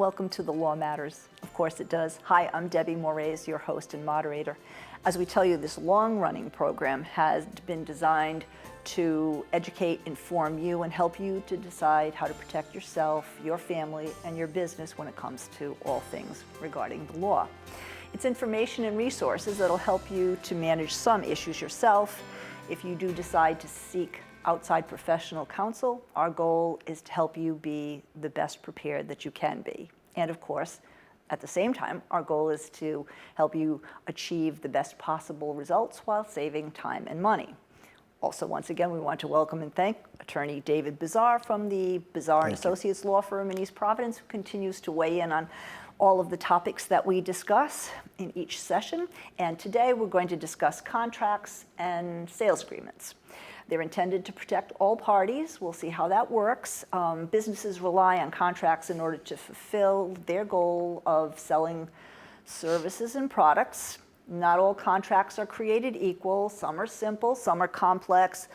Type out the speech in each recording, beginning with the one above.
Welcome to The Law Matters. Of course it does. Hi, I'm Debbie Moraes, your host and moderator. As we tell you, this long-running program has been designed to educate, inform you, and help you to decide how to protect yourself, your family, and your business when it comes to all things regarding the law. It's information and resources that'll help you to manage some issues yourself. If you do decide to seek outside professional counsel, our goal is to help you be the best prepared that you can be. And of course, at the same time, our goal is to help you achieve the best possible results while saving time and money. Also, once again, we want to welcome and thank Attorney David Bazar from the Bazar & Associates Law Firm in East Providence, who continues to weigh in on all of the topics that we discuss in each session. And today we're going to discuss contracts and sales agreements. They're intended to protect all parties. We'll see how that works. Businesses rely on contracts in order to fulfill their goal of selling services and products. Not all contracts are created equal. Some are simple, some are complex,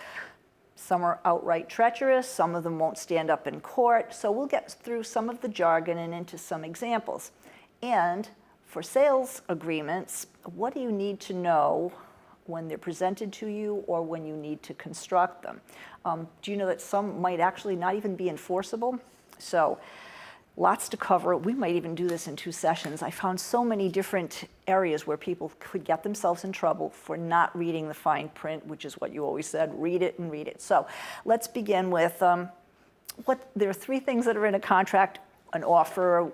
some are outright treacherous, some of them won't stand up in court. So we'll get through some of the jargon and into some examples. And for sales agreements, what do you need to know when they're presented to you or when you need to construct them? Do you know that some might actually not even be enforceable? So lots to cover. We might even do this in 2 sessions. I found so many different areas where people could get themselves in trouble for not reading the fine print, which is what you always said, read it and read it. So let's begin with there are 3 things that are in a contract: an offer,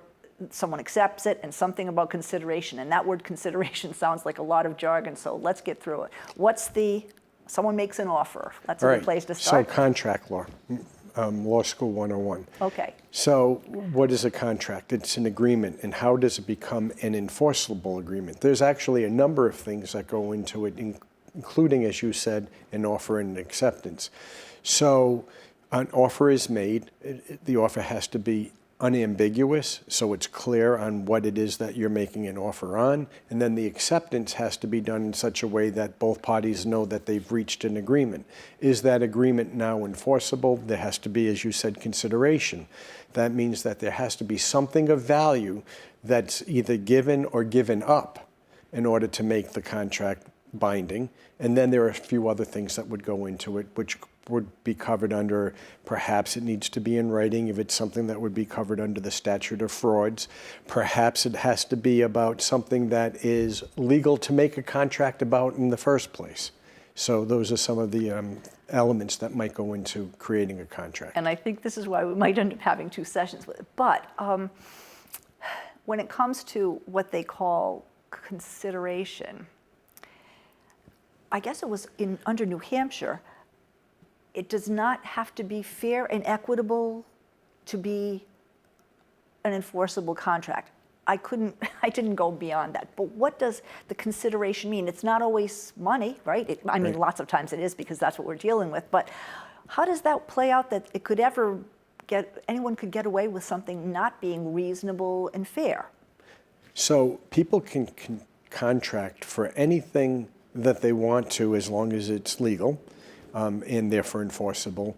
someone accepts it, and something about consideration. And that word consideration sounds like a lot of jargon, so let's get through it. Someone makes an offer. That's a good place to start. So contract law, Law School 101. Okay. So what is a contract? It's an agreement. And how does it become an enforceable agreement? There's actually a number of things that go into it, including, as you said, an offer and an acceptance. So an offer is made. The offer has to be unambiguous, so it's clear on what it is that you're making an offer on, and then the acceptance has to be done in such a way that both parties know that they've reached an agreement. Is that agreement now enforceable? There has to be, as you said, consideration. That means that there has to be something of value that's either given or given up in order to make the contract binding. And then there are a few other things that would go into it, which would be covered under, perhaps it needs to be in writing if it's something that would be covered under the statute of frauds. Perhaps it has to be about something that is legal to make a contract about in the first place. So those are some of the elements that might go into creating a contract. And I think this is why we might end up having 2 sessions with it. But when it comes to what they call consideration, I guess it was under New Hampshire, it does not have to be fair and equitable to be an enforceable contract. I didn't go beyond that. But what does the consideration mean? It's not always money, right? I mean, lots of times it is, because that's what we're dealing with. But how does that play out that it could ever anyone could get away with something not being reasonable and fair? So people can contract for anything that they want to, as long as it's legal. And therefore enforceable.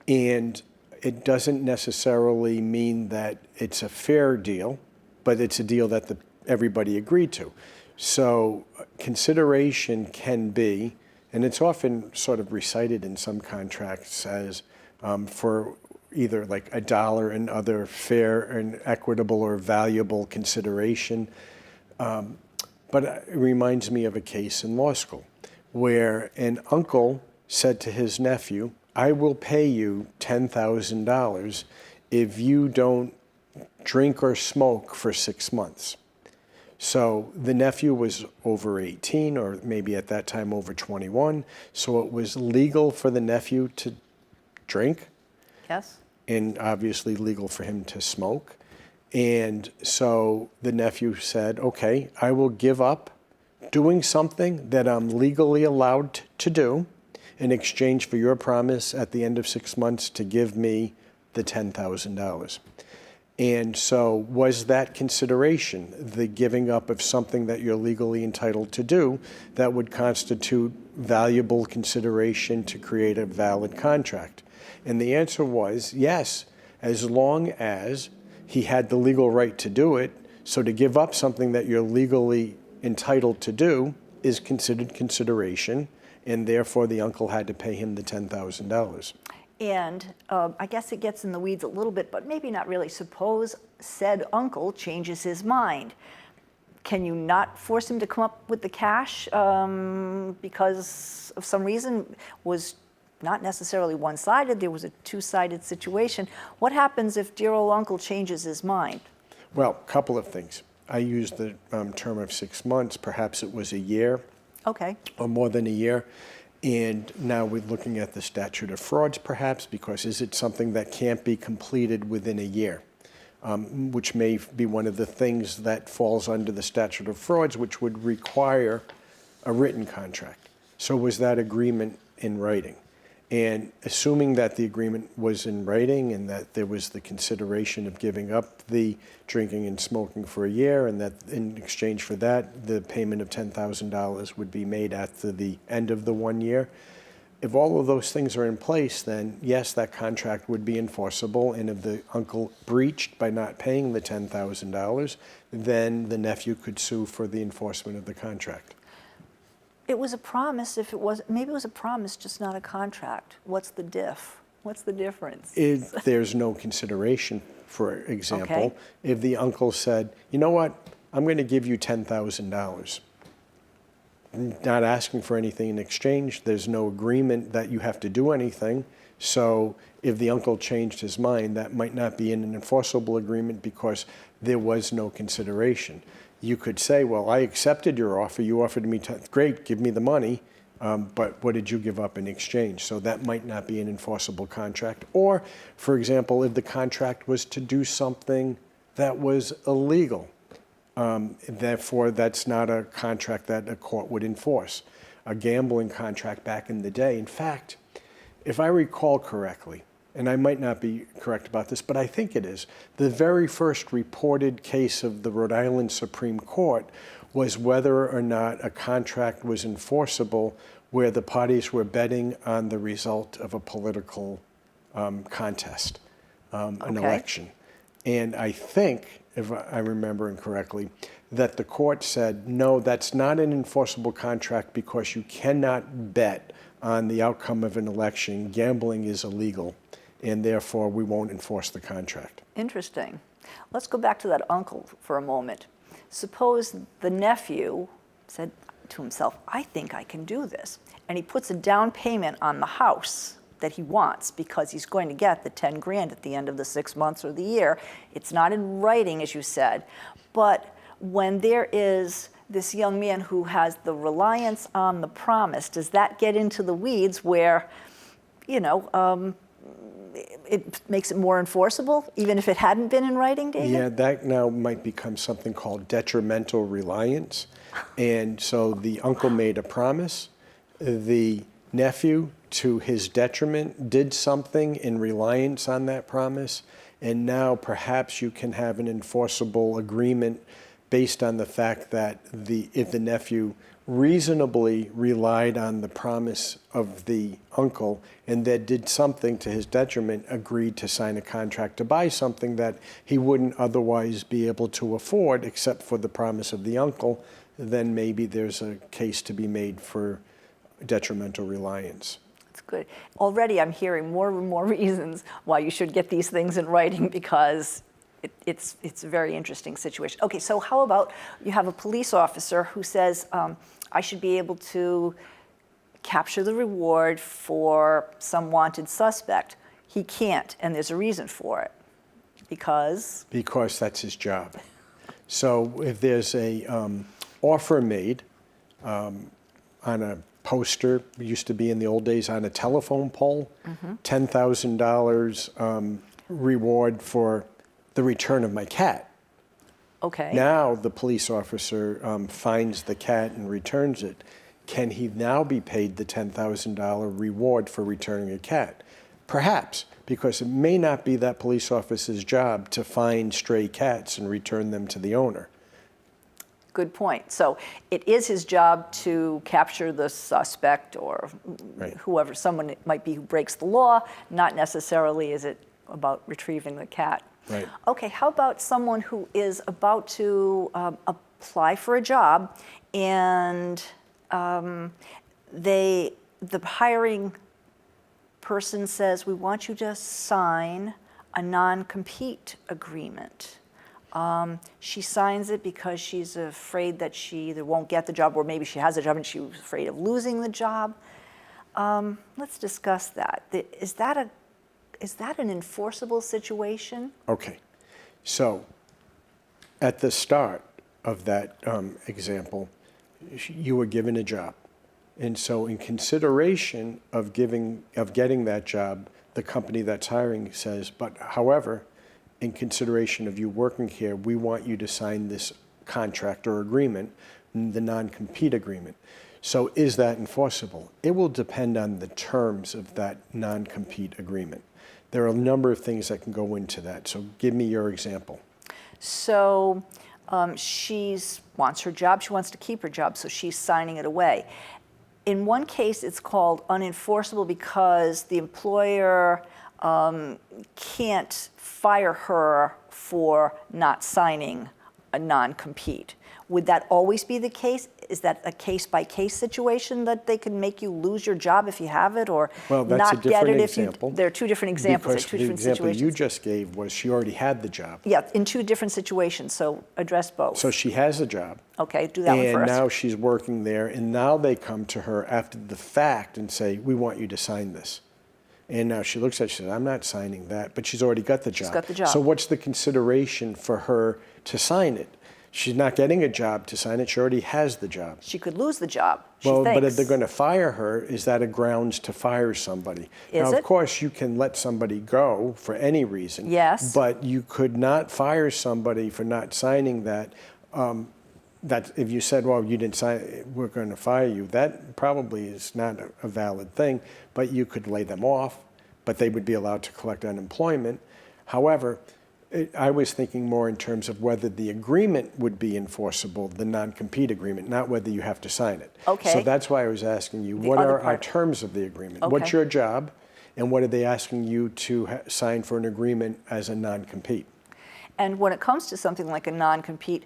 And it doesn't necessarily mean that it's a fair deal, but it's a deal that everybody agreed to. So consideration can be, and it's often sort of recited in some contracts as for either like $1 and other fair and equitable or valuable consideration. But it reminds me of a case in law school where an uncle said to his nephew, I will pay you $10,000 if you don't drink or smoke for 6 months. So the nephew was over 18, or maybe at that time over 21, so it was legal for the nephew to drink. Yes. And obviously legal for him to smoke. And so the nephew said, okay, I will give up doing something that I'm legally allowed to do in exchange for your promise at the end of 6 months to give me the $10,000. And so was that consideration, the giving up of something that you're legally entitled to do, that would constitute valuable consideration to create a valid contract? And the answer was yes, as long as He had the legal right to do it. So to give up something that you're legally entitled to do is considered consideration, and therefore the uncle had to pay him the $10,000. And I guess it gets in the weeds a little bit, but maybe not really. Suppose said uncle changes his mind. Can you not force him to come up with the cash because of some reason? Was not necessarily one-sided, there was a two-sided situation. What happens if dear old uncle changes his mind? Well, a couple of things. I used the term of 6 months. Perhaps it was a year. Okay. Or more than a year. And now we're looking at the statute of frauds, perhaps, because is it something that can't be completed within a year? Which may be one of the things that falls under the statute of frauds, which would require a written contract. So was that agreement in writing? And assuming that the agreement was in writing and that there was the consideration of giving up the drinking and smoking for a year, and that in exchange for that, the payment of $10,000 would be made after the end of the 1 year. If all of those things are in place, then yes, that contract would be enforceable. And if the uncle breached by not paying the $10,000, then the nephew could sue for the enforcement of the contract. It was a promise. If it was, maybe it was a promise, just not a contract. What's the diff? What's the difference? If there's no consideration, for example, Okay. if the uncle said, you know what, I'm going to give you $10,000, not asking for anything in exchange, there's no agreement that you have to do anything. So if the uncle changed his mind, that might not be in an enforceable agreement because there was no consideration. You could say, well, I accepted your offer. You offered me, great, give me the money, but what did you give up in exchange? So that might not be an enforceable contract. Or, for example, if the contract was to do something that was illegal, therefore that's not a contract that a court would enforce. A gambling contract back in the day. In fact, if I recall correctly, and I might not be correct about this, but I think it is, the very first reported case of the Rhode Island Supreme Court was whether or not a contract was enforceable where the parties were betting on the result of a political contest, an election. And I think, if I remember correctly, that the court said, no, that's not an enforceable contract because you cannot bet on the outcome of an election. Gambling is illegal, and therefore we won't enforce the contract. Interesting. Let's go back to that uncle for a moment. Suppose the nephew said to himself, I think I can do this. And he puts a down payment on the house that he wants because he's going to get the 10 grand at the end of the 6 months or the year. It's not in writing, as you said, but when there is this young man who has the reliance on the promise, does that get into the weeds where, you know, it makes it more enforceable, even if it hadn't been in writing, David? Yeah, that now might become something called detrimental reliance. And so the uncle made a promise. The nephew, to his detriment, did something in reliance on that promise. And now perhaps you can have an enforceable agreement based on the fact that if the nephew reasonably relied on the promise of the uncle and then did something to his detriment, agreed to sign a contract to buy something that he wouldn't otherwise be able to afford except for the promise of the uncle, then maybe there's a case to be made for detrimental reliance. That's good. Already I'm hearing more and more reasons why you should get these things in writing because it's a very interesting situation. Okay, so how about you have a police officer who says, I should be able to capture the reward for some wanted suspect. He can't, and there's a reason for it. Because? Because that's his job. So if there's a offer made on a poster, it used to be in the old days on a telephone pole, $10,000 reward for the return of my cat. Okay. Now the police officer finds the cat and returns it. Can he now be paid the $10,000 reward for returning a cat? Perhaps, because it may not be that police officer's job to find stray cats and return them to the owner. Good point. So it is his job to capture the suspect or whoever, someone it might be who breaks the law, not necessarily is it about retrieving the cat. Right. Okay, how about someone who is about to apply for a job, and the hiring person says, we want you to sign a non-compete agreement. She signs it because she's afraid that she either won't get the job, or maybe she has a job and she's afraid of losing the job. Let's discuss that. Is that an enforceable situation? Okay. So at the start of that example, you were given a job. And so in consideration of getting that job, the company that's hiring says, but however, in consideration of you working here, we want you to sign this contract or agreement, the non-compete agreement. So is that enforceable? It will depend on the terms of that non-compete agreement. There are a number of things that can go into that. So give me your example. So she wants her job, she wants to keep her job, so she's signing it away. In one case, it's called unenforceable because the employer can't fire her for not signing a non-compete. Would that always be the case? Is that a case-by-case situation that they can make you lose your job if you have it, or Well, that's not a different get it if example. there are two different examples. Because There are two the different example situations. you just gave was she already had the job. Yeah, in two different situations, so address both. So she has a job. Okay, do that one And first. now she's working there, and now they come to her after the fact and say, we want you to sign this. And now she looks at it, she says, I'm not signing that, but she's already got the job. She's got the job. So what's the consideration for her to sign it? She's not getting a job to sign it, she already has the job. She could lose the job, she Well, but if thinks. they're going to fire her, is that a grounds to fire somebody? Is now, it? of course, you can let somebody go for any reason. Yes. But you could not fire somebody for not signing that. That if you said, well, you didn't sign it, we're going to fire you, that probably is not a valid thing. But you could lay them off, but they would be allowed to collect unemployment. However, I was thinking more in terms of whether the agreement would be enforceable, the non-compete agreement, not whether you have to sign it. Okay. So that's why I was asking you, what other are our part. terms of the agreement? Okay. What's your job, and what are they asking you to sign for an agreement as a non-compete? And when it comes to something like a non-compete,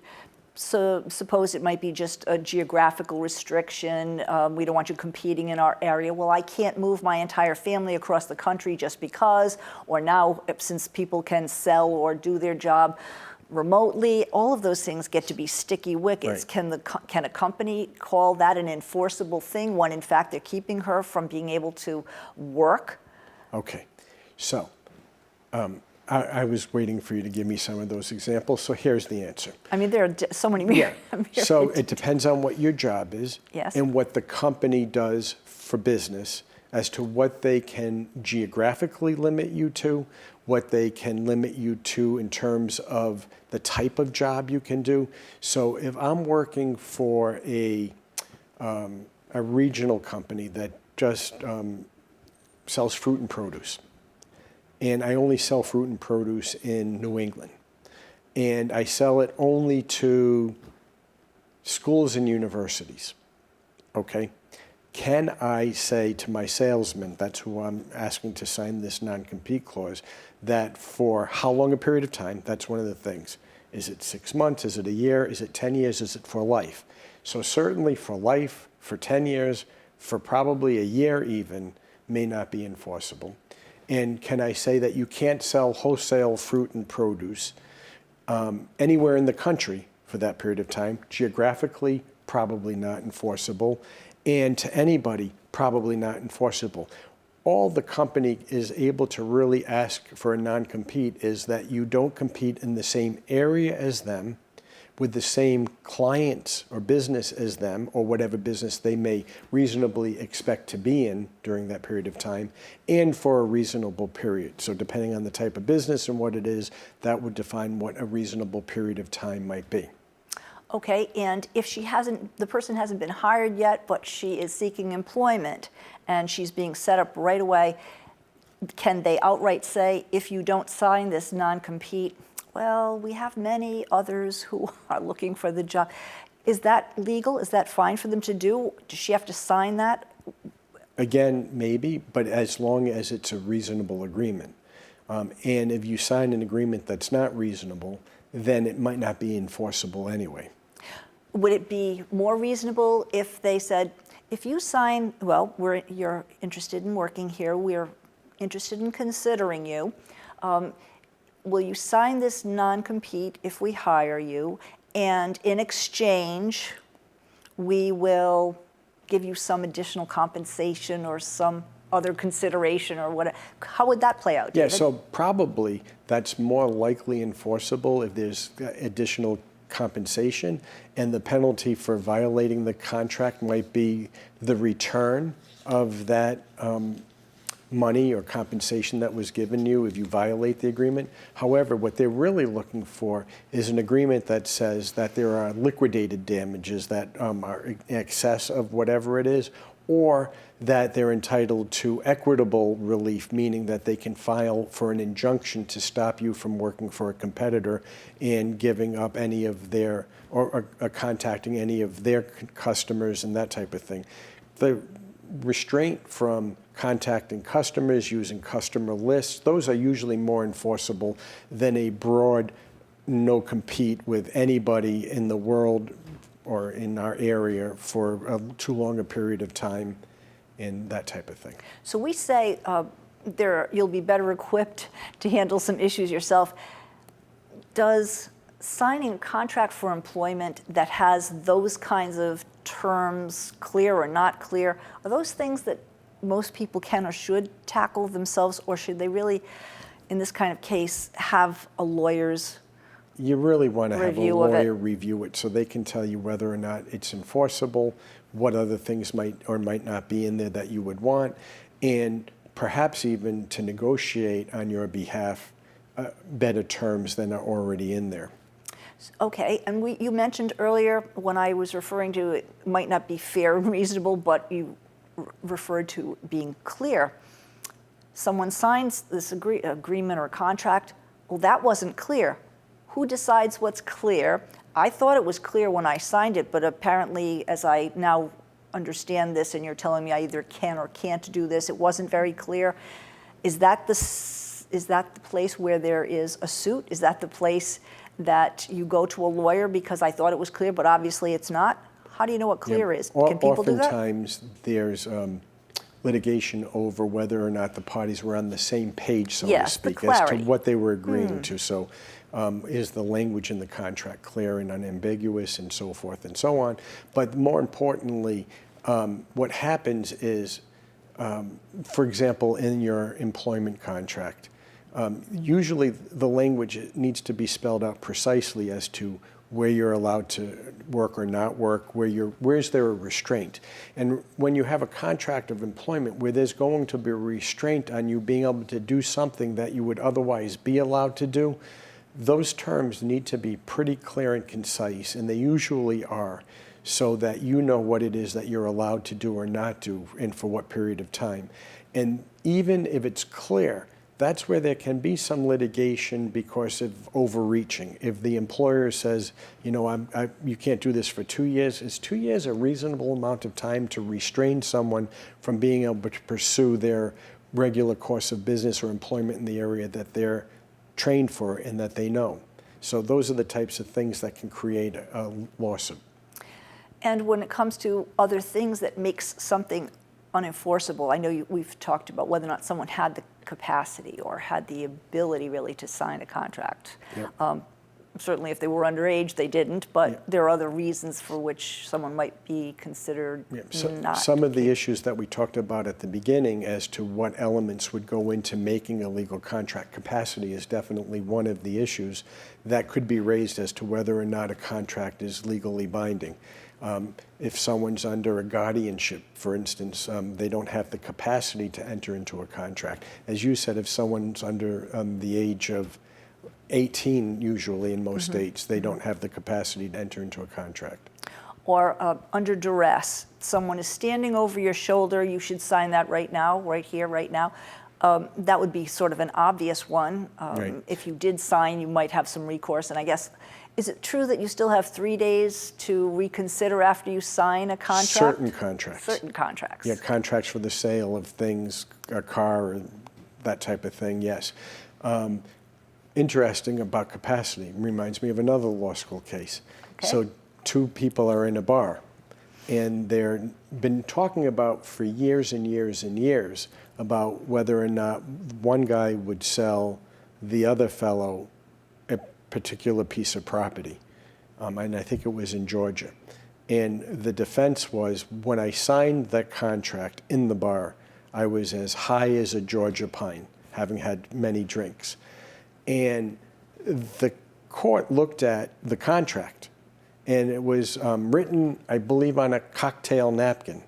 so suppose it might be just a geographical restriction. We don't want you competing in our area. Well, I can't move my entire family across the country just because, or now since people can sell or do their job remotely, all of those things get to be sticky wickets. Right. Can a company call that an enforceable thing when in fact they're keeping her from being able to work? Okay, so I was waiting for you to give me some of those examples, so here's the answer. I mean, there are so many. So it depends on what your job is. Yes. And what the company does for business as to what they can geographically limit you to, what they can limit you to in terms of the type of job you can do. So if I'm working for a regional company that just sells fruit and produce, and I only sell fruit and produce in New England, and I sell it only to schools and universities, okay? Can I say to my salesman, that's who I'm asking to sign this non-compete clause, that for how long a period of time? That's one of the things. Is it 6 months? Is it a year? Is it 10 years? Is it for life? So certainly for life, for 10 years, for probably a year even, may not be enforceable. And can I say that you can't sell wholesale fruit and produce anywhere in the country for that period of time? Geographically, probably not enforceable. And to anybody, probably not enforceable. All the company is able to really ask for a non-compete is that you don't compete in the same area as them, with the same clients or business as them, or whatever business they may reasonably expect to be in during that period of time, and for a reasonable period. So depending on the type of business and what it is, that would define what a reasonable period of time might be. Okay, and if the person hasn't been hired yet, but she is seeking employment and she's being set up right away, can they outright say, if you don't sign this non-compete, well, we have many others who are looking for the job. Is that legal? Is that fine for them to do? Does she have to sign that? Again, maybe, but as long as it's a reasonable agreement. And if you sign an agreement that's not reasonable, then it might not be enforceable anyway. Would it be more reasonable if they said, if you sign, well, you're interested in working here, we're interested in considering you, will you sign this non-compete if we hire you, and in exchange, we will give you some additional compensation or some other consideration or whatever? How would that play out, David? Yeah, so probably that's more likely enforceable if there's additional compensation, and the penalty for violating the contract might be the return of that money or compensation that was given you if you violate the agreement. However, what they're really looking for is an agreement that says that there are liquidated damages that are in excess of whatever it is, or that they're entitled to equitable relief, meaning that they can file for an injunction to stop you from working for a competitor and giving up any of their, or contacting any of their customers and that type of thing. The restraint from contacting customers, using customer lists, those are usually more enforceable than a broad no compete with anybody in the world or in our area for too long a period of time and that type of thing. So we say you'll be better equipped to handle some issues yourself. Does signing a contract for employment that has those kinds of terms, clear or not clear, are those things that most people can or should tackle themselves, or should they really, in this kind of case, have a lawyer's You really want to have a review of it? lawyer review it so they can tell you whether or not it's enforceable, what other things might or might not be in there that you would want, and perhaps even to negotiate on your behalf better terms than are already in there. Okay, and you mentioned earlier when I was referring to it might not be fair and reasonable, but you referred to being clear. Someone signs this agreement or contract, well, that wasn't clear. Who decides what's clear? I thought it was clear when I signed it, but apparently, as I now understand this and you're telling me I either can or can't do this, it wasn't very clear. Is that the place where there is a suit? Is that the place that you go to a lawyer because I thought it was clear, but obviously it's not? How do you know what clear is? Can people do that? Oftentimes there's litigation over whether or not the parties were on the same page, so to speak, as to what they were agreeing to. So is the language in the contract clear and unambiguous and so forth and so on. But more importantly, what happens is, for example, in your employment contract, usually the language needs to be spelled out precisely as to where you're allowed to work or not work, where's there a restraint. And when you have a contract of employment where there's going to be a restraint on you being able to do something that you would otherwise be allowed to do, those terms need to be pretty clear and concise, and they usually are, so that you know what it is that you're allowed to do or not do and for what period of time. And even if it's clear, that's where there can be some litigation because of overreaching. If the employer says, you know, you can't do this for 2 years, is 2 years a reasonable amount of time to restrain someone from being able to pursue their regular course of business or employment in the area that they're trained for and that they know? So those are the types of things that can create a lawsuit. And when it comes to other things that makes something unenforceable, I know we've talked about whether or not someone had the capacity or had the ability really to sign a contract. Yep. Certainly if they were underage, they didn't, but there are other reasons for which someone might be considered not. Some of the issues that we talked about at the beginning as to what elements would go into making a legal contract, capacity is definitely one of the issues that could be raised as to whether or not a contract is legally binding. If someone's under a guardianship, for instance, they don't have the capacity to enter into a contract. As you said, if someone's under the age of 18, usually in most states, they don't have the capacity to enter into a contract. Or under duress, someone is standing over your shoulder, you should sign that right now, right here, right now. That would be sort of an obvious one. Right. If you did sign, you might have some recourse. And I guess, is it true that you still have 3 days to reconsider after you sign a contract? Certain contracts. Certain contracts. Yeah, contracts for the sale of things, a car, or that type of thing, yes. Interesting about capacity. Reminds me of another law school case. Okay. So two people are in a bar, and they're been talking about for years and years and years about whether or not one guy would sell the other fellow a particular piece of property. And I think it was in Georgia. And the defense was, when I signed that contract in the bar, I was as high as a Georgia pine, having had many drinks. And the court looked at the contract, and it was written, I believe, on a cocktail napkin,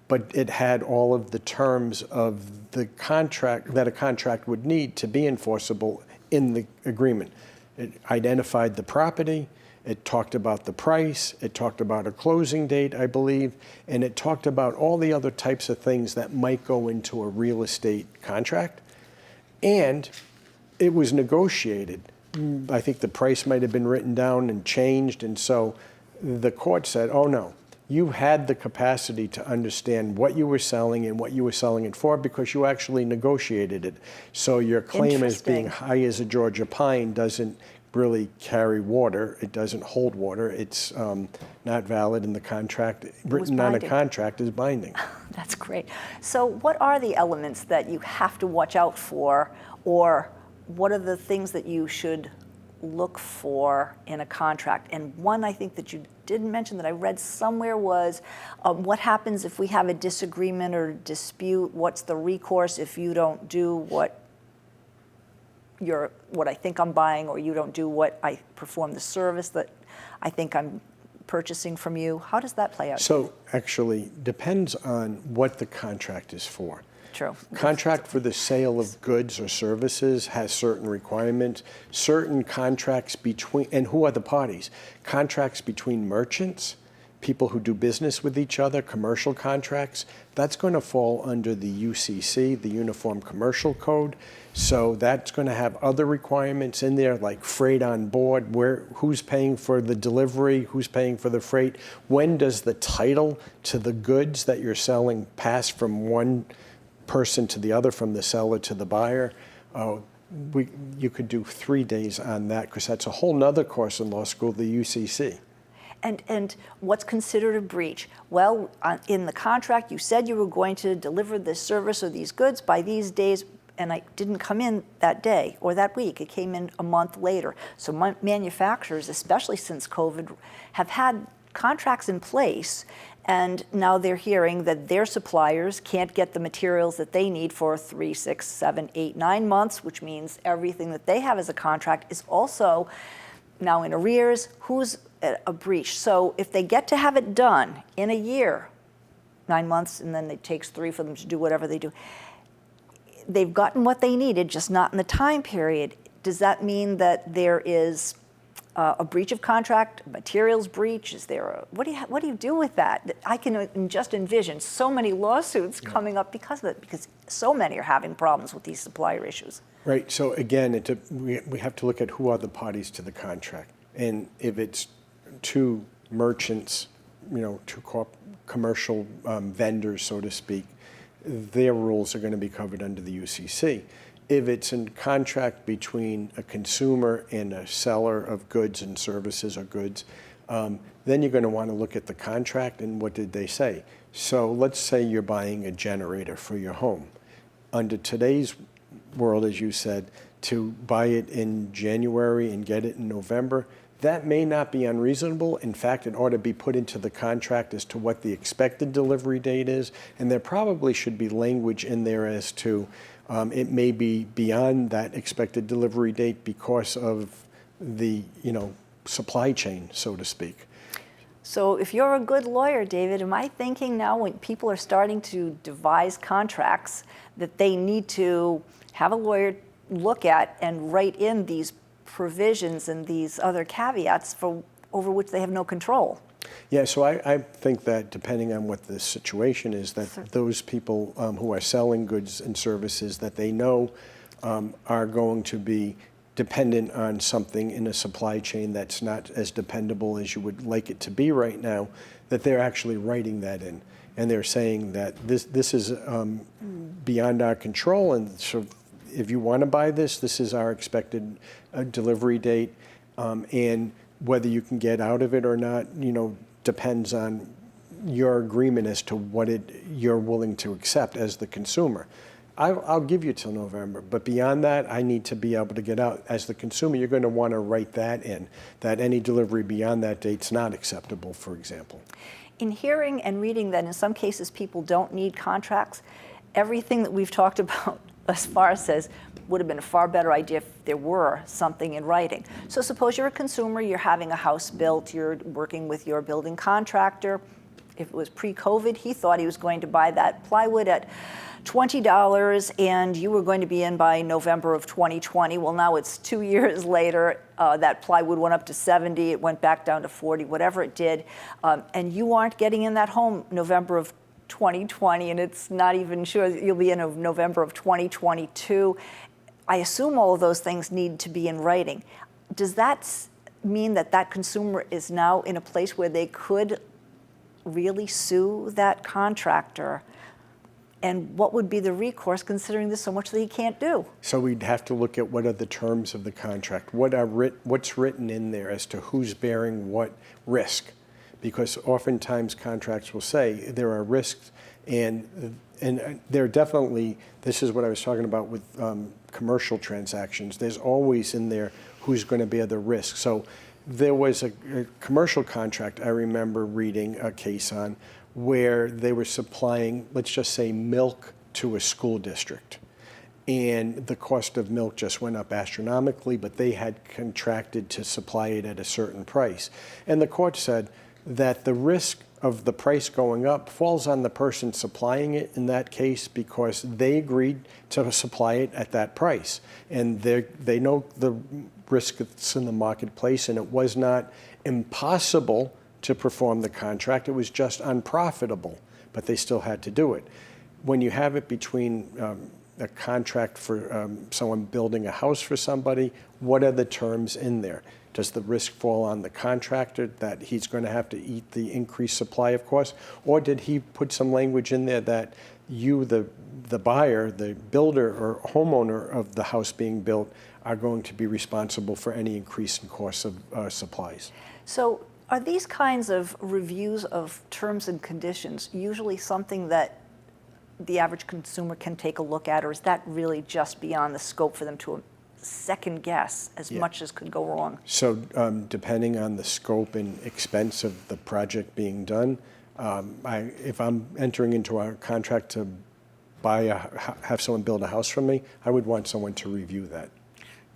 but it had all of the terms of the contract that a contract would need to be enforceable in the agreement. It identified the property, it talked about the price, it talked about a closing date, I believe, and it talked about all the other types of things that might go into a real estate contract. And it was negotiated. I think the price might have been written down and changed, and so the court said, oh no, you had the capacity to understand what you were selling and what you were selling it for because you actually negotiated it. So your claim as being high as a Georgia pine doesn't really carry water. It doesn't hold water. It's not valid, and the contract written on a contract is binding. That's great. So what are the elements that you have to watch out for, or what are the things that you should look for in a contract? And one I think that you didn't mention that I read somewhere was what happens if we have a disagreement or dispute? What's the recourse if you don't do what I think I'm buying, or you don't do what I perform the service that I think I'm purchasing from you? How does that play out? So actually depends on what the contract is for. True. Contract for the sale of goods or services has certain requirements. Certain contracts between, and who are the parties? Contracts between merchants, people who do business with each other, commercial contracts, that's going to fall under the UCC, the Uniform Commercial Code. So that's going to have other requirements in there, like freight on board, who's paying for the delivery, who's paying for the freight, when does the title to the goods that you're selling pass from one person to the other, from the seller to the buyer. You could do 3 days on that, because that's a whole nother course in law school, the UCC. And what's considered a breach? Well, in the contract, you said you were going to deliver this service or these goods by these days, and I didn't come in that day or that week. It came in a month later. So manufacturers, especially since COVID, have had contracts in place, and now they're hearing that their suppliers can't get the materials that they need for 3, 6, 7, 8, 9 months, which means everything that they have as a contract is also now in arrears. Who's a breach? So if they get to have it done in a year, 9 months, and then it takes 3 for them to do whatever they do, they've gotten what they needed, just not in the time period. Does that mean that there is a breach of contract, materials breach? Is there what do you do with that? I can just envision so many lawsuits coming up because of it, because so many are having problems with these supplier issues. Right. So again, we have to look at who are the parties to the contract, and if it's two merchants, two commercial vendors, so to speak, their rules are going to be covered under the UCC. If it's a contract between a consumer and a seller of goods and services or goods, then you're going to want to look at the contract and what did they say. So let's say you're buying a generator for your home. Under today's world, as you said, to buy it in January and get it in November, that may not be unreasonable. In fact, it ought to be put into the contract as to what the expected delivery date is, and there probably should be language in there as to it may be beyond that expected delivery date because of the supply chain, so to speak. So if you're a good lawyer, David, am I thinking now when people are starting to devise contracts that they need to have a lawyer look at and write in these provisions and these other caveats over which they have no control? Yeah, so I think that depending on what the situation is, that those people who are selling goods and services that they know are going to be dependent on something in a supply chain that's not as dependable as you would like it to be right now, that they're actually writing that in. And they're saying that this is beyond our control, and so if you want to buy this, this is our expected delivery date, and whether you can get out of it or not, depends on your agreement as to what you're willing to accept as the consumer. I'll give you till November, but beyond that, I need to be able to get out. As the consumer, you're going to want to write that in, that any delivery beyond that date's not acceptable, for example. In hearing and reading that in some cases people don't need contracts, everything that we've talked about thus far says would have been a far better idea if there were something in writing. So suppose you're a consumer, you're having a house built, you're working with your building contractor. If it was pre-COVID, he thought he was going to buy that plywood at $20 and you were going to be in by November of 2020. Well, now it's 2 years later. That plywood went up to 70, it went back down to 40, whatever it did. And you aren't getting in that home November of 2020, and it's not even sure that you'll be in November of 2022. I assume all of those things need to be in writing. Does that mean that that consumer is now in a place where they could really sue that contractor? And what would be the recourse, considering there's so much that he can't do? So we'd have to look at what are the terms of the contract, what's written in there as to who's bearing what risk. Because oftentimes contracts will say there are risks, and there are definitely, this is what I was talking about with commercial transactions, there's always in there who's going to bear the risk. So there was a commercial contract I remember reading a case on where they were supplying, let's just say, milk to a school district. And the cost of milk just went up astronomically, but they had contracted to supply it at a certain price. And the court said that the risk of the price going up falls on the person supplying it in that case, because they agreed to supply it at that price. And they know the risk that's in the marketplace, and it was not impossible to perform the contract. It was just unprofitable, but they still had to do it. When you have it between a contract for someone building a house for somebody, what are the terms in there? Does the risk fall on the contractor that he's going to have to eat the increased supply of cost? Or did he put some language in there that you, the buyer, the builder or homeowner of the house being built, are going to be responsible for any increase in costs of supplies? So are these kinds of reviews of terms and conditions usually something that the average consumer can take a look at, or is that really just beyond the scope for them to second guess as much as could go wrong? So depending on the scope and expense of the project being done, if I'm entering into a contract to have someone build a house for me, I would want someone to review that.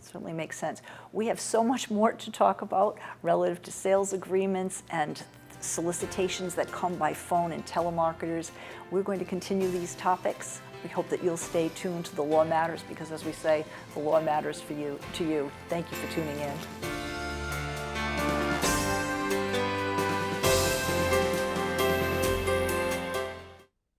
Certainly makes sense. We have so much more to talk about relative to sales agreements and solicitations that come by phone and telemarketers. We're going to continue these topics. We hope that you'll stay tuned to The Law Matters, because as we say, the law matters to you. Thank you for tuning in.